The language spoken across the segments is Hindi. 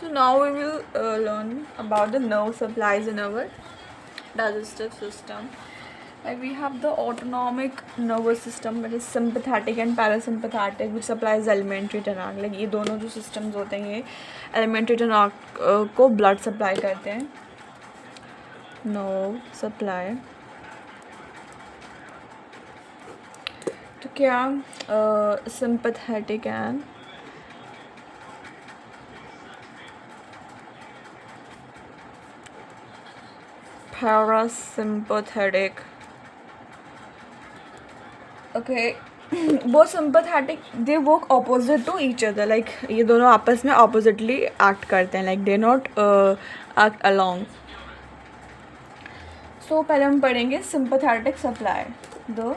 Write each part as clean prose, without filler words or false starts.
So now we will learn about the nerve supplies in our digestive system. Like we have the autonomic nervous system, that is sympathetic and parasympathetic, which supplies elementary टनाक. Like ये दोनों जो systems होते हैं ये elementary टनाक को blood supply करते हैं. Nerve supply. तो क्या sympathetic and parasympathetic. Okay. both sympathetic, they work opposite to each other. Like ये दोनों आपस में oppositely act करते हैं. Like they not act along. So पहले हम पढ़ेंगे sympathetic supply. The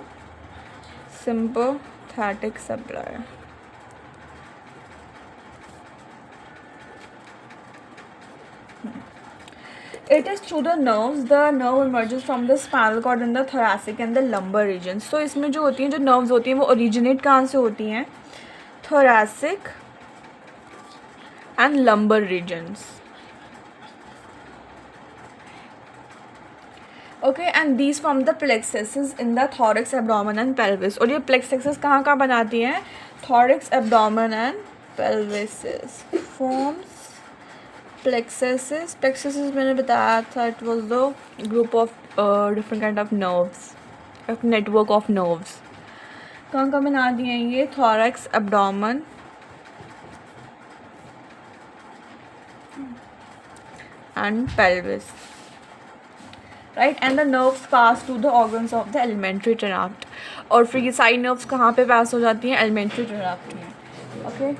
sympathetic supply. It is through the nerves. The nerve emerges from the spinal cord in the thoracic and the lumbar regions. So इसमें जो होती हैं, जो nerves होती हैं, वो originate कहाँ से होती हैं? Thoracic and lumbar regions. Okay, and these form the plexuses in the thorax, abdomen and pelvis. और ये plexuses कहाँ बनाती हैं? Thorax, abdomen and pelvis forms plexuses मैंने बताया था, it was the group of different kind of nerves, a network of nerves. कहाँ बनाती हैं ये? Thorax, abdomen and pelvis. Right, and the nerves pass to the organs of the alimentary tract. और फिर ये सारी nerves कहाँ पे pass हो जाती हैं? Alimentary tract में. Okay.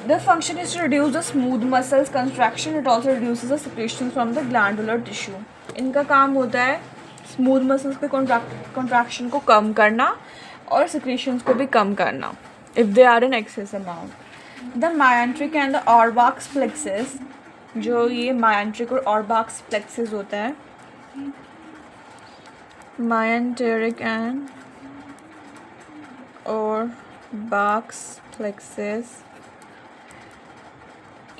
The function is to reduce the smooth muscles contraction. It also reduces the secretions from the glandular tissue. इनका काम होता है smooth muscles के contraction को कम करना और secretions को भी कम करना if they are in excess amount. The myenteric and the Auerbach's plexus, जो ये myenteric और Auerbach's plexus होता है, myenteric and Auerbach's plexus,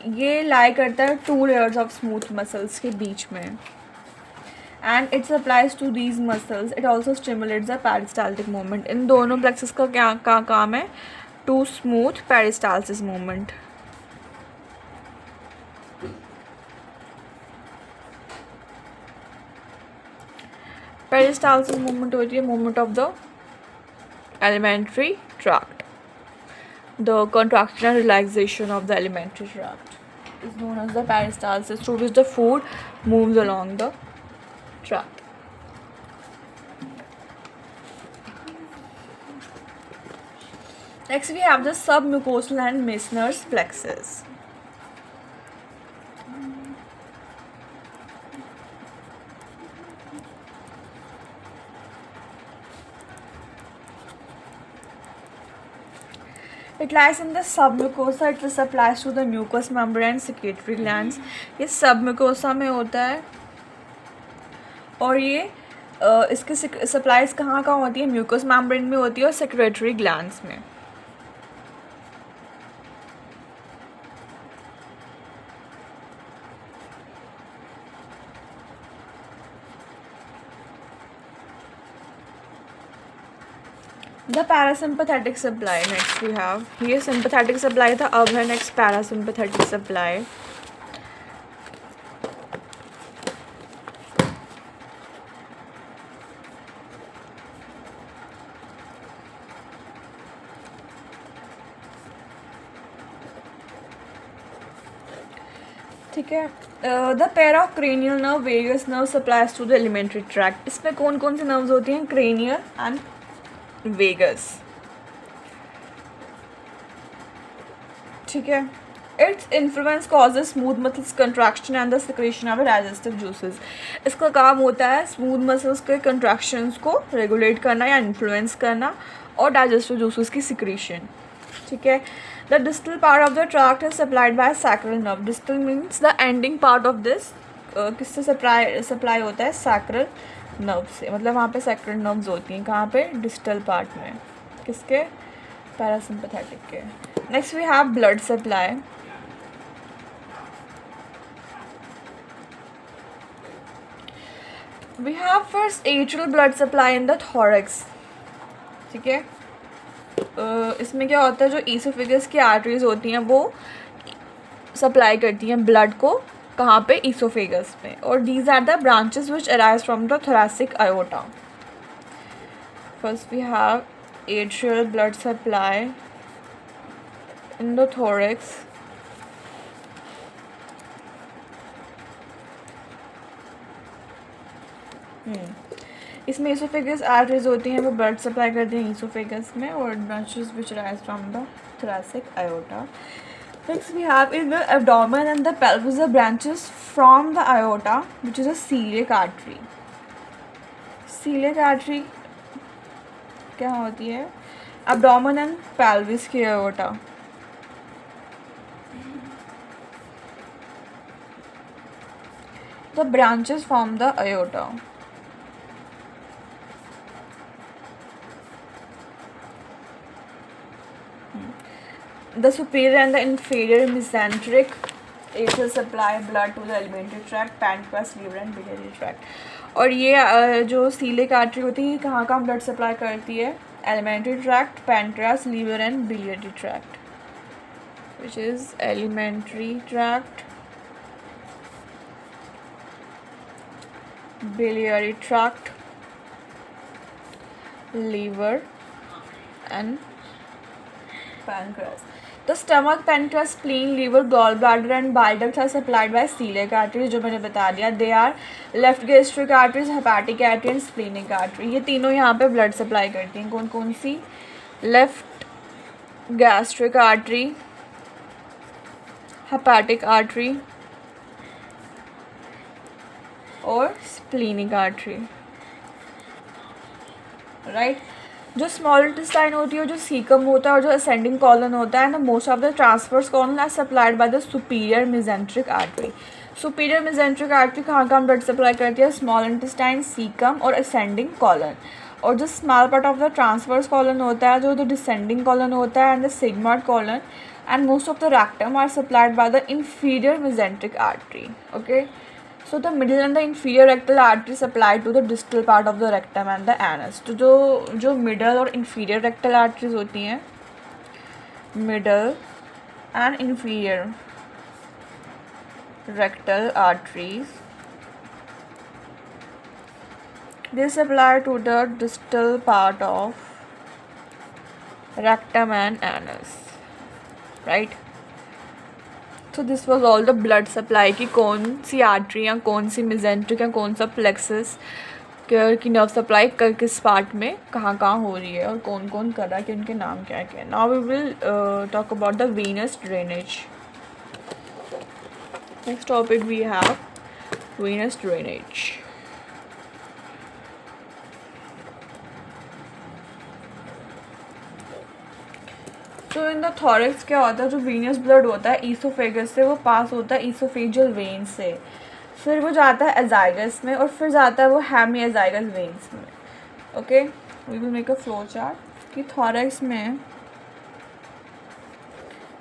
ये लाई करता है 2 layers of smooth muscles के बीच में. And it supplies to these muscles. It also stimulates the peristaltic movement. इन दोनों plexus का क्या काम है? To smooth peristalsis movement. Peristalsis movement होती है movement of the alimentary tract. The contraction and relaxation of the alimentary tract is known as the peristalsis, through which the food moves along the tract. Next we have the submucosal and Meissner's plexus. It lies in the submucosa. It supplies to the mucous membrane and secretory glands. ये submucosa में होता है और ये इसके सप्लाईज कहाँ होती है? म्यूकस मेम्ब्रेन में होती है और सेक्रेटरी ग्लैंड्स में. The parasympathetic supply. Next we have, ये sympathetic supply था, अब है next parasympathetic supply. ठीक है. The pair of cranial nerve, vagus nerve supplies to the alimentary tract. इसमें कौन कौन से nerves होती हैं? Cranial and vagus. ठीक है. Its influence causes smooth muscles contraction and the secretion of digestive juices. इसका काम होता है smooth muscles के contractions को regulate करना या influence करना और digestive juices की secretion. ठीक है. The distal part of the tract is supplied by sacral nerve. Distal means the ending part of this. किससे supply होता है? Sacral nerve से. मतलब वहाँ पे sacral nerves होती हैं. कहाँ पे? Distal part में. किसके? Parasympathetic के. Next we have blood supply. We have first atrial blood supply in the thorax, ठीक है। इसमें क्या होता है, जो ईसोफेगस की आर्टरीज होती हैं वो सप्लाई करती हैं ब्लड को, कहाँ पे, ईसोफेगस में। और these are the branches which arise from the thoracic aorta. First we have atrial blood supply in the thorax. इसमें ईसोफेगस आर्टरीज होती हैं, वो ब्लड सप्लाई करती हैं ईसोफेगस में, और branches which arise from the thoracic aorta. Next we have in the abdomen and the pelvis the branches from the aorta, which is a celiac artery. Celiac artery क्या होती है, abdomen and pelvis की aorta. The branches from the aorta. The superior and the inferior mesenteric atrial supply blood to the alimentary tract, pancreas, liver and biliary tract. और ये जो सीलिक आर्टरी होती है, कहाँ कहाँ ब्लड सप्लाई करती है, alimentary tract, pancreas, liver and biliary tract, which is alimentary tract, biliary tract, liver and pancreas. The stomach, pancreas, spleen, liver, gallbladder and bile ducts are supplied by celiac arteries, जो मैंने बता दिया. They are left gastric arteries, hepatic artery and splenic artery. ये तीनों यहाँ पे ब्लड सप्लाई करती हैं. कौन कौन सी? Left gastric artery, hepatic artery और स्प्लीनिक आर्टरी, राइट. जो स्मॉल इंटेस्टाइन होती है, जो सीकम होता है और जो असेंडिंग कॉलन होता है, ना most of the transverse colon are supplied by the superior mesenteric artery. Superior mesenteric artery कहाँ कहाँ ब्लड सप्लाई करती है, स्मॉल इंटेस्टाइन, सीकम और असेंडिंग कॉलन. और जो small part of the transverse colon होता है, जो द डिसेंडिंग कॉलन होता है and the sigmoid colon and most of the rectum are supplied by the inferior mesenteric artery. Okay, so the middle and the inferior rectal artery supply to the distal part of the rectum and the anus. तो जो middle और inferior rectal arteries होती हैं, middle and inferior rectal arteries, they supply to the distal part of rectum and anus, right. तो this was all the blood supply की कौन सी आर्टरी या कौन सी मेसेंट्रिक या कौन सा प्लेक्सस की नर्व सप्लाई किस पार्ट में कहाँ कहाँ हो रही है और कौन कौन कर रहा है कि उनके नाम क्या क्या है. Now we will talk about the venous drainage. Next topic we have venous drainage. तो इन द थॉरैक्स क्या होता है, जो वीनस ब्लड होता है ईसोफेगस से वो पास होता है ईसोफेजियल वेन से, फिर वो जाता है एजाइगस में और फिर जाता है वो हेमी एजाइगस वेन्स में. Okay, we will make a flow chart कि थॉरैक्स में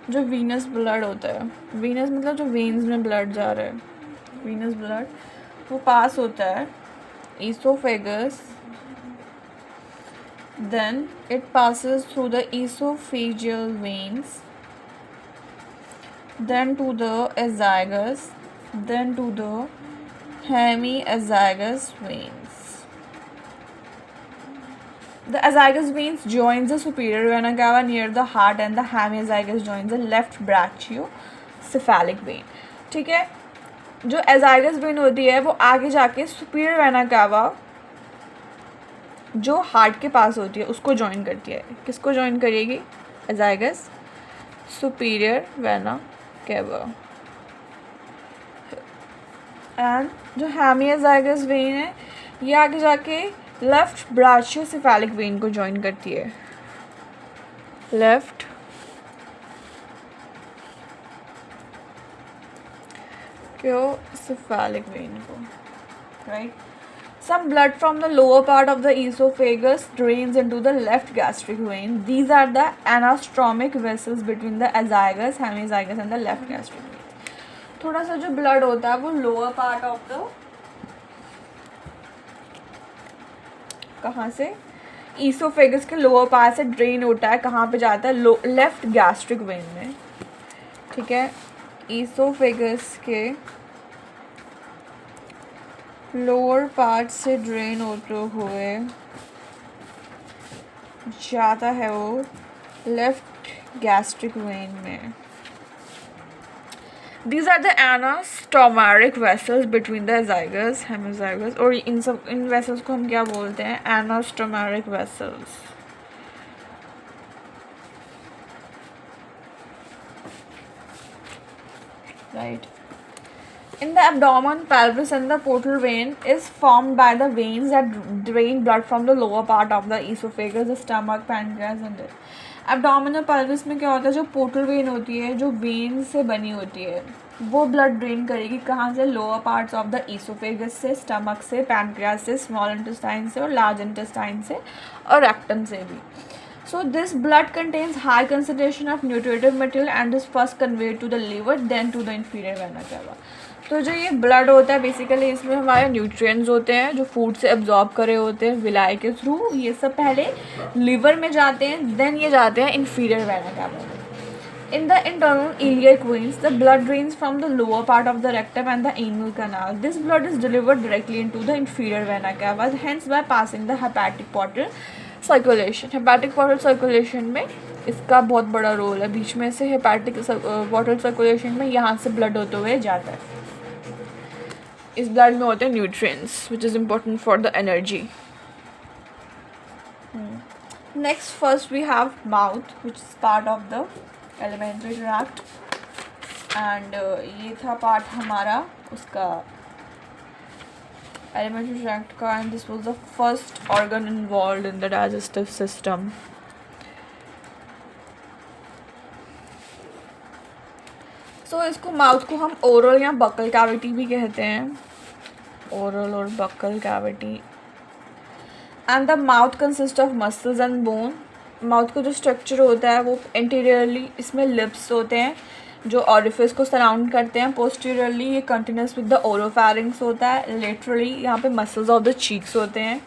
जो वीनस ब्लड होता है, वीनस मतलब जो वेन्स में ब्लड जा रहा है, वीनस ब्लड वो पास होता है oesophagus, then it passes through the esophageal veins, then to the azygos, then to the hemiazygous veins. The azygous veins joins the superior vena cava near the heart and the hemiazygous joins the left brachiocephalic vein. ठीक है, जो azygous vein होती है वो आगे जाके superior vena cava जो हार्ट के पास होती है उसको ज्वाइन करती है. किसको ज्वाइन करेगी? Azygos superior vena cava. And जो हेमियाजाइगस वेन है ये आगे जाके लेफ्ट ब्राचियोसेफेलिक वेन को ज्वाइन करती है, लेफ्ट ब्राचियोसेफेलिक वेन को, right. Some blood from the lower part of the esophagus drains into the left gastric vein. These are the anastromic vessels between the azygos, hemiazygos and the left gastric vein. थोड़ा सा जो blood होता है वो lower part of the कहाँ से, ईसोफेगस के लोअर पार्ट से ड्रेन होता है, कहाँ पे जाता है, लेफ्ट गैस्ट्रिक वेन में, ठीक है। ईसोफेगस के लोअर पार्ट से ड्रेन होते हुए जाता है वो लेफ्ट गैस्ट्रिक वेन में। These are the anastomeric vessels between the azygous, hemizygous, और इन vessels को हम क्या बोलते हैं, anastomeric vessels. Right. In the abdomen, pelvis and the portal vein is formed by the veins that drain blood from the lower part of the esophagus, the stomach, pancreas and it. Abdomen और pelvis में क्या होता है, जो पोर्टल वेन होती है, जो वेन से बनी होती है, वो ब्लड ड्रेन करेगी कहाँ से, lower parts of the oesophagus से, स्टमक से, पैनक्रियास से, स्मॉल इंटेस्टाइन से और लार्ज इंटेस्टाइन से और रेक्टम से भी। So this blood contains high concentration of nutritive material and is first conveyed to the liver then to the inferior vena cava. तो जो ये ब्लड होता है बेसिकली इसमें हमारे न्यूट्रिएंट्स होते हैं जो फूड से एब्जॉर्ब करे होते हैं विलाई के थ्रू, ये सब पहले लिवर में जाते हैं, देन ये जाते हैं इन्फीरियर वेना कैवा में। In the internal iliac veins, the blood drains from the lower part of the rectum and the anal canal. This blood is delivered directly into the inferior vena cava, hence by passing the hepatic portal circulation. Hepatic portal circulation में इसका बहुत बड़ा रोल है, बीच में से hepatic portal circulation में यहाँ से ब्लड होते हुए जाता है। इस ब्लड में होते हैं nutrients which is important for the energy. Next, first we have mouth, which is part of the alimentary tract, and ये था पार्ट हमारा उसका alimentary tract का, and this was the first organ involved in the digestive system. So इसको माउथ को हम ओरल या बकल कैविटी भी कहते हैं, ओरल और buccal cavity. And the mouth consist of muscles and bone. Mouth का जो स्ट्रक्चर होता है वो इंटीरियरली इसमें लिप्स होते हैं जो ऑरिफिस को सराउंड करते हैं, पोस्टीरियरली ये कंटिन्यूस विद द ओरोफैरिंक्स होता है, लेटरली यहाँ पे मसल्स ऑफ द चीक्स होते हैं,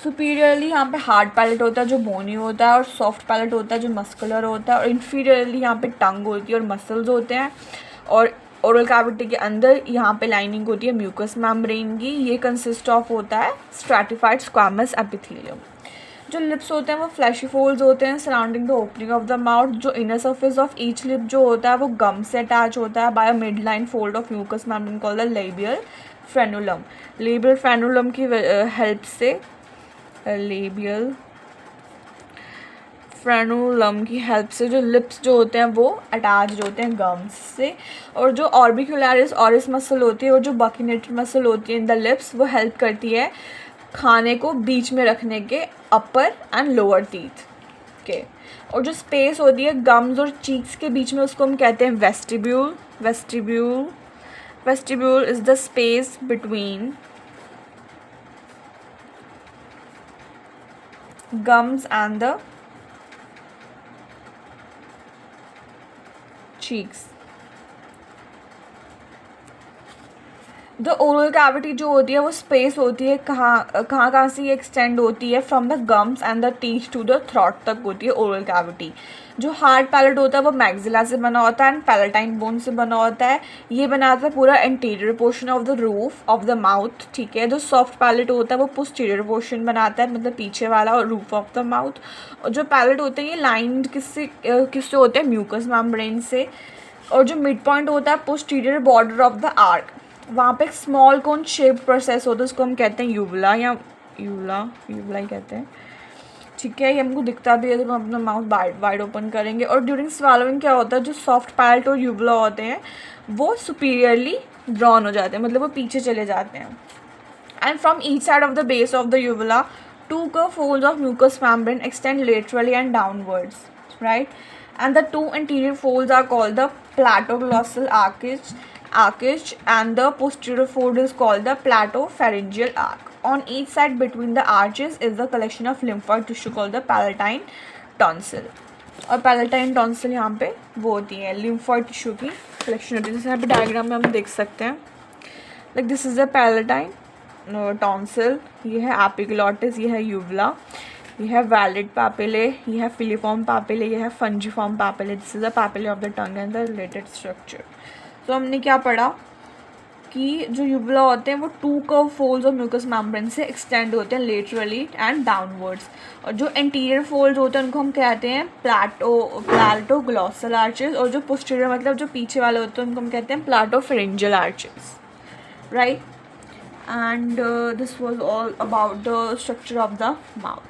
सुपीरियरली यहाँ पे हार्ड पैलेट होता है जो बोनी होता है और सॉफ्ट पैलेट होता है जो मस्कुलर होता है, और इन्फीरियरली यहाँ पे टंग होती है और मसल्स होते हैं, और ओरल कैविटी के अंदर यहाँ पे लाइनिंग होती है म्यूकस मेम्ब्रेन की, ये कंसिस्ट ऑफ होता है स्ट्रैटिफाइड स्क्वामस एपिथेलियम। जो लिप्स होते हैं वो फ्लैशी फोल्ड्स होते हैं surrounding the opening of the mouth. जो inner surface of each lip जो होता है वो गम से अटैच होता है by a midline fold of mucous membrane called the labial frenulum. Labial frenulum की हेल्प से लेबियल फ्रेनुलम की हेल्प से जो लिप्स जो होते हैं वो अटैच होते हैं गम्स से, और जो ऑर्बिक्युलरिस ऑरिस मसल होती है और जो बकिनेटेड मसल होती है इन द लिप्स वो हेल्प करती है खाने को बीच में रखने के अपर एंड लोअर टीथ के, और जो स्पेस होती है गम्स और चीक्स के बीच में उसको हम कहते हैं vestibule. Vestibule is the space between gums and the cheeks. The oral cavity जो होती है वो स्पेस होती है कहाँ से ये एक्सटेंड होती है, from the gums and the teeth to the throat तक होती है ओरल कैविटी। जो हार्ड पैलेट होता है वो मैक्सिला से बना होता है एंड पैलेटाइन बोन से बना होता है, ये बनाता है पूरा interior portion of the roof of the mouth, ठीक है। जो सॉफ्ट पैलेट होता है वो पोस्टीरियर पोर्शन बनाता है, मतलब पीछे वाला और रूफ ऑफ द माउथ, और जो पैलेट होते हैं ये लाइंड किससे होते हैं, म्यूकस मेम्ब्रेन से, और जो मिड पॉइंट होता है posterior border of the arc, वहाँ पे एक स्मॉल कोन शेप प्रोसेस होता है उसको हम कहते हैं यूवला या यूवला ही कहते हैं, ठीक है। ये हमको दिखता भी है तो हम अपना माउथ वाइड ओपन करेंगे, और ड्यूरिंग स्वालोइंग क्या होता है जो सॉफ्ट पैलेट और यूवला होते हैं वो सुपीरियरली ड्रॉन हो जाते हैं, मतलब वो पीछे चले जाते हैं, and from each side of the base of the uvula to curve folds of mucous membrane extend laterally and downwards, right? And the two anterior folds are called the platoglossal arcage and the posterior fold is called the platopharyngeal arc. On each side between the arches is the collection of lymphoid tissue called the palatine tonsil. और palatine tonsil यहाँ पे वो होती है lymphoid tissue की कलेक्शन होती है, जैसे यहाँ पे डायग्राम में हम देख सकते हैं, like this is the palatine tonsil, ये है एपिग्लॉटिस, ये है यूवला, ये है वैलिड पैपिले, ये है फिलीफॉर्म पैपिले, ये है fungiform papillae. This is the papillae of the tongue and the related structure. तो हमने क्या पढ़ा कि जो यूवला होते हैं वो 2 कर्व फोल्ड्स और म्यूकस मेम्ब्रेन से एक्सटेंड होते हैं लेटरली एंड डाउनवर्ड्स. और जो एंटीरियर फोल्ड्स होते हैं उनको हम कहते हैं प्लाटो ग्लॉसल आर्चेस, और जो पोस्टीरियर मतलब जो पीछे वाले होते हैं उनको हम कहते हैं palatopharyngeal arches, right. And this was all about the structure of the mouth.